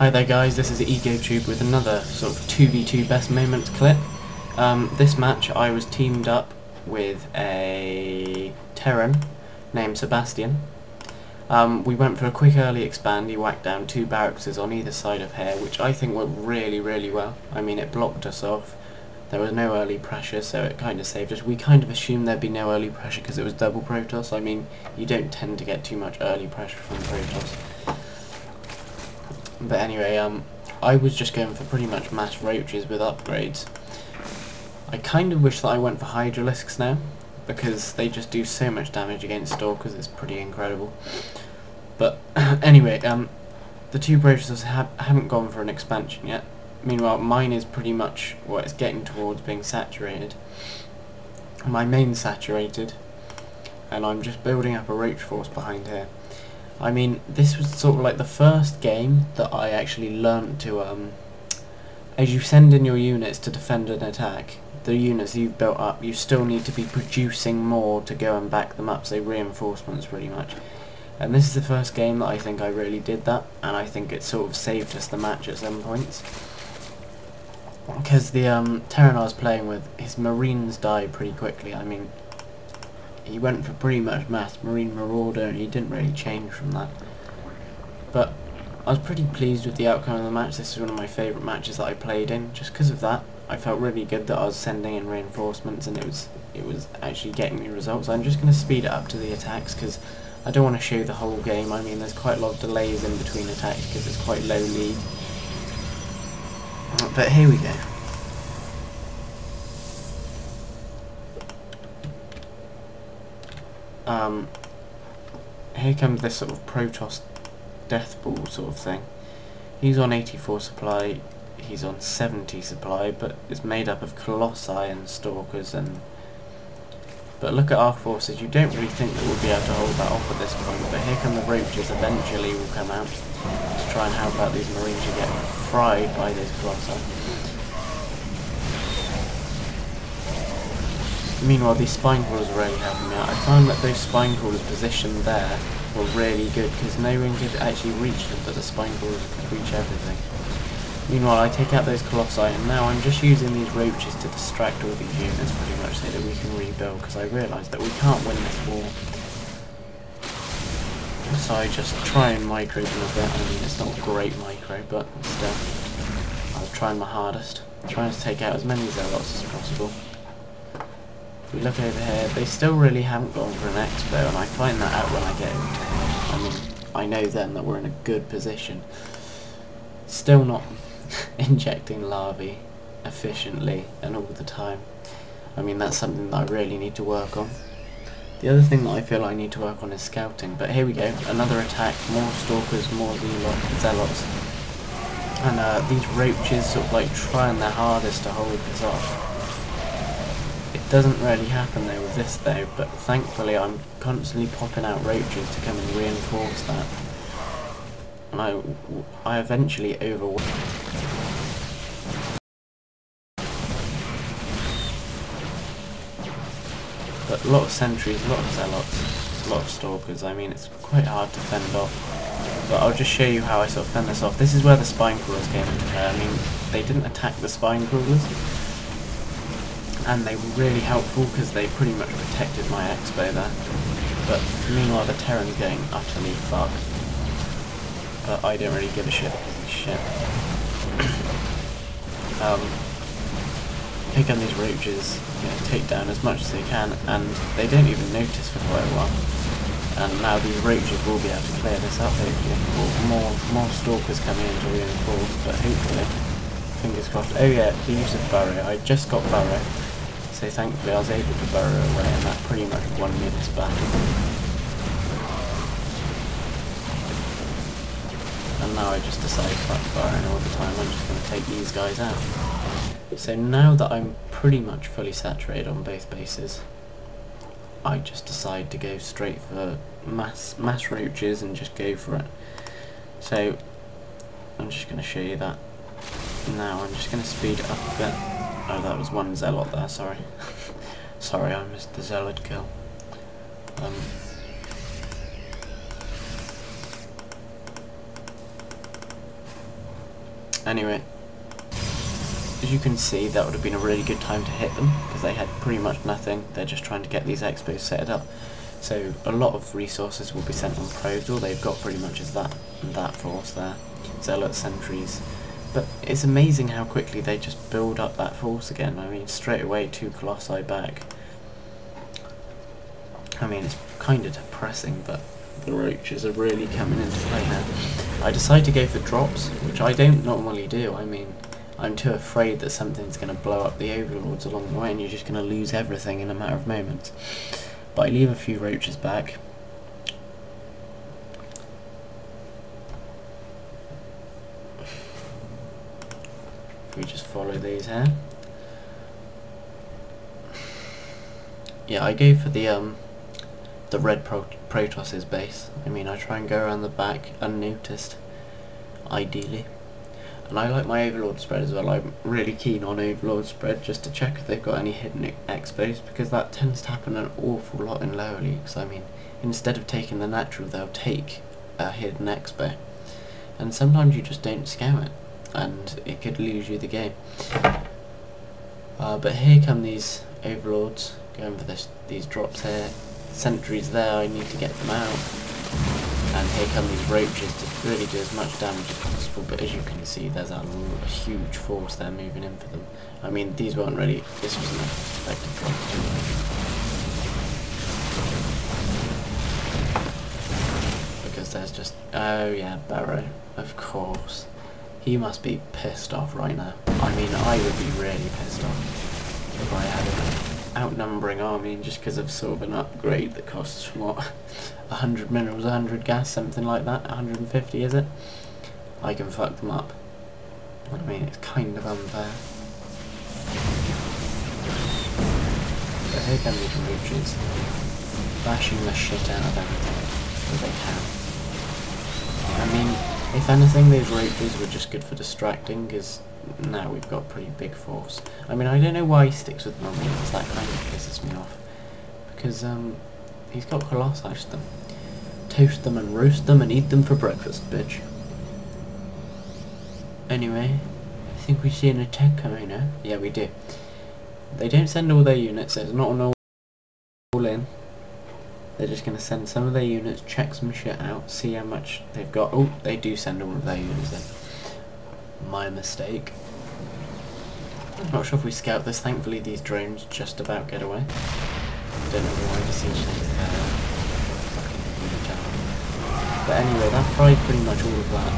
Hi there guys, this is EGOtube with another sort of 2v2 best moments clip. This match I was teamed up with a Terran named Sebastian. We went for a quick early expand. He whacked down 2 barracks on either side of here, which I think worked really well. I mean, it blocked us off. There was no early pressure, so it kind of saved us. We kind of assumed there'd be no early pressure because it was double Protoss. I mean, you don't tend to get too much early pressure from Protoss. But anyway, I was just going for pretty much mass roaches with upgrades. I kind of wish that I went for Hydralisks now, because they just do so much damage against Stalkers, it's pretty incredible. But anyway, the 2 Protoss haven't gone for an expansion yet. Meanwhile, mine is pretty much, well, it's getting towards being saturated. My main's saturated, and I'm just building up a roach force behind here. I mean, this was sort of like the first game that I actually learnt to, as you send in your units to defend an attack, the units you've built up, you still need to be producing more to go and back them up, so reinforcements pretty much. And this is the first game that I think I really did that, and I think it sort of saved us the match at some points. Because the Terran I was playing with, his Marines died pretty quickly. I mean, he went for pretty much mass Marine Marauder and he didn't really change from that. But I was pretty pleased with the outcome of the match. This is one of my favourite matches that I played in. Just because of that, I felt really good that I was sending in reinforcements and it was actually getting me results. I'm just going to speed it up to the attacks because I don't want to show the whole game. I mean, there's quite a lot of delays in between attacks because it's quite low lead. But here we go. Here comes this sort of Protoss death ball sort of thing. He's on 84 supply, he's on 70 supply, but it's made up of Colossi and Stalkers but look at our forces, you don't really think that we'll be able to hold that off at this point, but here come the roaches, eventually will come out to try and help out these Marines who get fried by those Colossi. Meanwhile, these spine crawlers are really helping me out. I found that those spine crawlers positioned there were really good because no one could actually reach them, but the spine crawlers could reach everything. Meanwhile, I take out those Colossi, and now I'm just using these roaches to distract all these units pretty much so that we can rebuild, because I realise that we can't win this war. So I just try and micro them a bit. I mean, it's not great micro, but still, I was trying my hardest, trying to take out as many Zealots as possible. If we look over here, they still really haven't gone for an expo, and I find that out when I get over here. I mean, I know then that we're in a good position. Still not injecting larvae efficiently and all the time. I mean, that's something that I really need to work on. The other thing that I feel I need to work on is scouting, but here we go, another attack, more Stalkers, more Zealots. And these roaches sort of like trying their hardest to hold this off. It doesn't really happen though with this though, but thankfully I'm constantly popping out roaches to come and reinforce that. And I eventually overwhelmed. But a lot of sentries, a lot of Zealots, a lot of Stalkers. I mean, it's quite hard to fend off. But I'll just show you how I sort of fend this off. This is where the spine crawlers came into play. I mean, they didn't attack the spine crawlers, and they were really helpful because they pretty much protected my expo there. But meanwhile, the Terran's getting utterly fucked. But I don't really give a shit because it's shit. Pick on these roaches, you know, take down as much as they can, and they don't even notice for quite a while. And now these roaches will be able to clear this up, hopefully. Or more Stalkers coming in to reinforce, but hopefully, fingers crossed. Oh yeah, the use of burrow. I just got burrow, so thankfully I was able to burrow away, and that pretty much won me this battle. And now I just decide fuck firing all the time, I'm just going to take these guys out. So now that I'm pretty much fully saturated on both bases, I just decide to go straight for mass roaches and just go for it. So I'm just going to show you that now. I'm just going to speed it up a bit. Oh, that was one Zealot there, sorry. Sorry, I missed the Zealot kill. Anyway, as you can see, that would have been a really good time to hit them, because they had pretty much nothing. They're just trying to get these expos set up. So a lot of resources will be sent on probes. All they've got pretty much is that force there. Zealot sentries. But it's amazing how quickly they just build up that force again. I mean, straight away 2 Colossi back. I mean, it's kind of depressing, but the roaches are really coming into play now. I decided to go for drops, which I don't normally do. I mean, I'm too afraid that something's going to blow up the overlords along the way and you're just going to lose everything in a matter of moments. But I leave a few roaches back. If we just follow these here. Yeah, I go for the red Protoss's base. I mean, I try and go around the back unnoticed, ideally. And I like my Overlord spread as well. I'm really keen on Overlord spread just to check if they've got any hidden expos, because that tends to happen an awful lot in lower leagues. I mean, instead of taking the natural, they'll take a hidden expo. And sometimes you just don't scout it, and it could lose you the game. But here come these Overlords, going for these drops here. Sentries there, I need to get them out. And here come these roaches to really do as much damage as possible, but as you can see, there's a huge force there moving in for them. I mean, these weren't really, this was an expected drop. Because there's just, oh yeah, Barrow, of course. He must be pissed off right now. I mean, I would be really pissed off if I had an outnumbering army just because of sort of an upgrade that costs, what, 100 minerals, 100 gas, something like that, 150 is it? I can fuck them up. I mean, it's kind of unfair. But here come these roaches, bashing the shit out of everything that they can. I mean, if anything, these roaches were just good for distracting, because now we've got pretty big force. I mean, I don't know why he sticks with Marines, that kind of pisses me off. Because, he's got Colossi them. Toast them and roast them and eat them for breakfast, bitch. Anyway, I think we see an attack coming now. Yeah, we do. They don't send all their units, it's not an all in. They're just going to send some of their units, check some shit out, see how much they've got. Oh, they do send all of their units in. My mistake. I'm not sure if we scout this. Thankfully, these drones just about get away. Don't know why the siege tanks are there. But anyway, that fried pretty much all of that.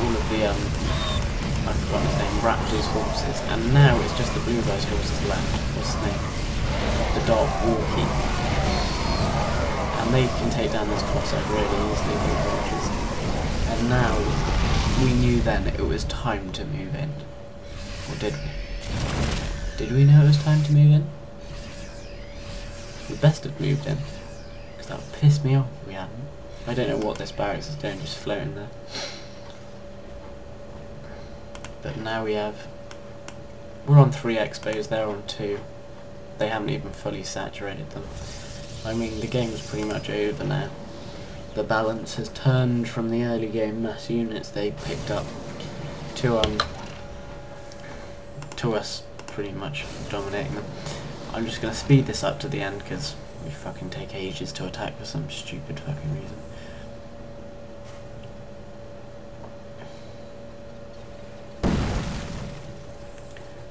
All of the, I forgot his name, Raptor's horses. And now it's just the blue guy's horses left. What's his name? The Dark Walkie. And they can take down this Colossi really easily, these roaches. And now, we knew then it was time to move in. Or did we? Did we know it was time to move in? We best have moved in, because that would piss me off if we hadn't. I don't know what this barracks is doing, just floating there. But now we're on 3 expos, they're on 2. They haven't even fully saturated them. I mean, the game's pretty much over now. The balance has turned from the early game mass units they picked up to us pretty much dominating them. I'm just going to speed this up to the end because we fucking take ages to attack for some stupid fucking reason.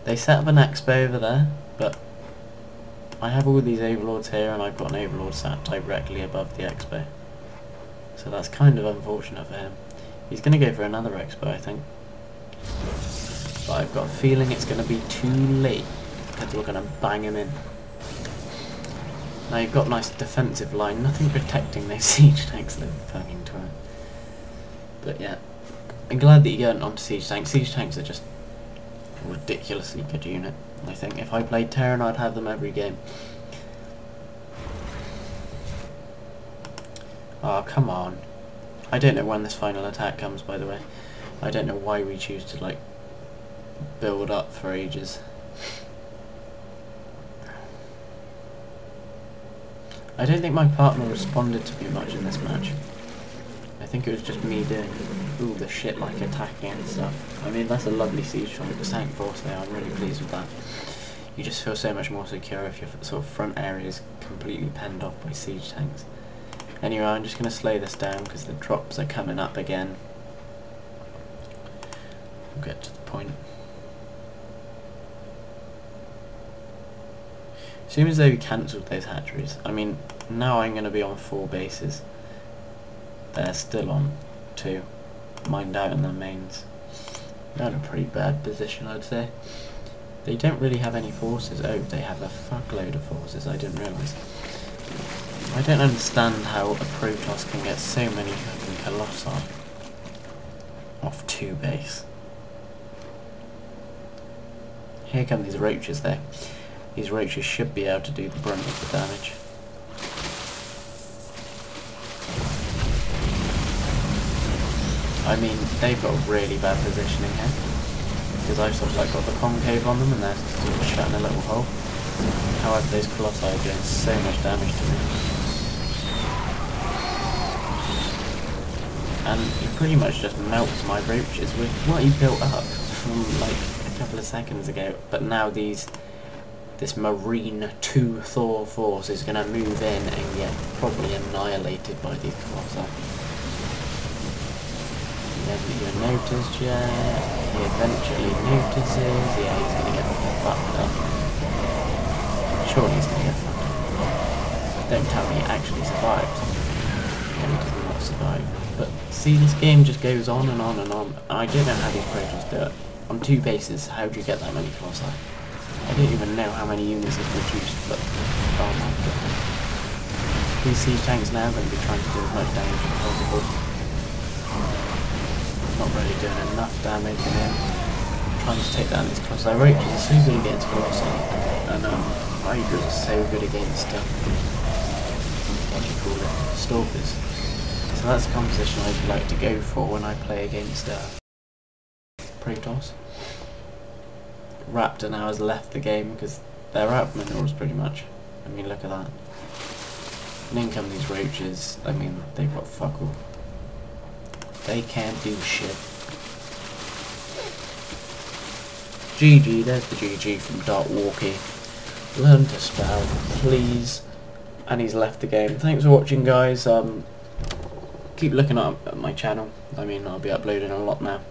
They set up an expo over there, but I have all these overlords here and I've got an overlord sat directly above the expo. So that's kind of unfortunate for him. He's going to go for another expo, I think. But I've got a feeling it's going to be too late, because we're going to bang him in. Now you've got a nice defensive line, nothing protecting those siege tanks, they're fucking twat. But yeah, I'm glad that you get onto siege tanks. Siege tanks are just a ridiculously good unit, I think. If I played Terran, I'd have them every game. Oh, come on. I don't know when this final attack comes, by the way. I don't know why we choose to, like, build up for ages. I don't think my partner responded to me much in this match. I think it was just me doing all the shit like attacking and stuff. I mean, that's a lovely siege tank, the tank force there, I'm really pleased with that. You just feel so much more secure if your sort of front area is completely penned off by siege tanks. Anyway, I'm just going to slow this down because the drops are coming up again. We'll get to the point. Seems as though we cancelled those hatcheries. I mean, now I'm going to be on 4 bases. They're still on 2. Mined out in their mains. They're in a pretty bad position, I'd say. They don't really have any forces. Oh, they have a fuckload of forces, I didn't realise. I don't understand how a Protoss can get so many fucking Colossi off 2 base. Here come these roaches though. These roaches should be able to do the brunt of the damage. I mean, they've got really bad positioning here. Because I've sort of like got the concave on them and they're sort of shut in a little hole. However, those Colossi are doing so much damage to me. And he pretty much just melts my roaches with what he built up from like a couple of seconds ago. But now this Marine 2 Thor force is going to move in and get probably annihilated by these Colossi. He hasn't even noticed yet. He eventually notices. Yeah, he's going to get fucked up. Surely he's going to get fucked up. Don't tell me he actually survived. No, he did not survive. But see, this game just goes on and on and on. And I don't know how these Protoss do it. On 2 bases, how do you get that many Colossi? I don't even know how many units it's produced, but oh my god. These siege tanks now are going to be trying to do as much damage as possible. Not really doing enough damage in him. Trying to take down these Colossi. Roaches are so good against Colossi, and Hydras are so good against what do you call it? Stalkers. So that's the composition I'd like to go for when I play against Protoss. Raptor now has left the game because they're out of minerals pretty much. I mean, look at that. And in come these roaches. I mean, they've got fuck all. They can't do shit. GG, there's the GG from Dark Walkie. Learn to spell, please. And he's left the game. Thanks for watching, guys. Keep looking up at my channel. I mean, I'll be uploading a lot now.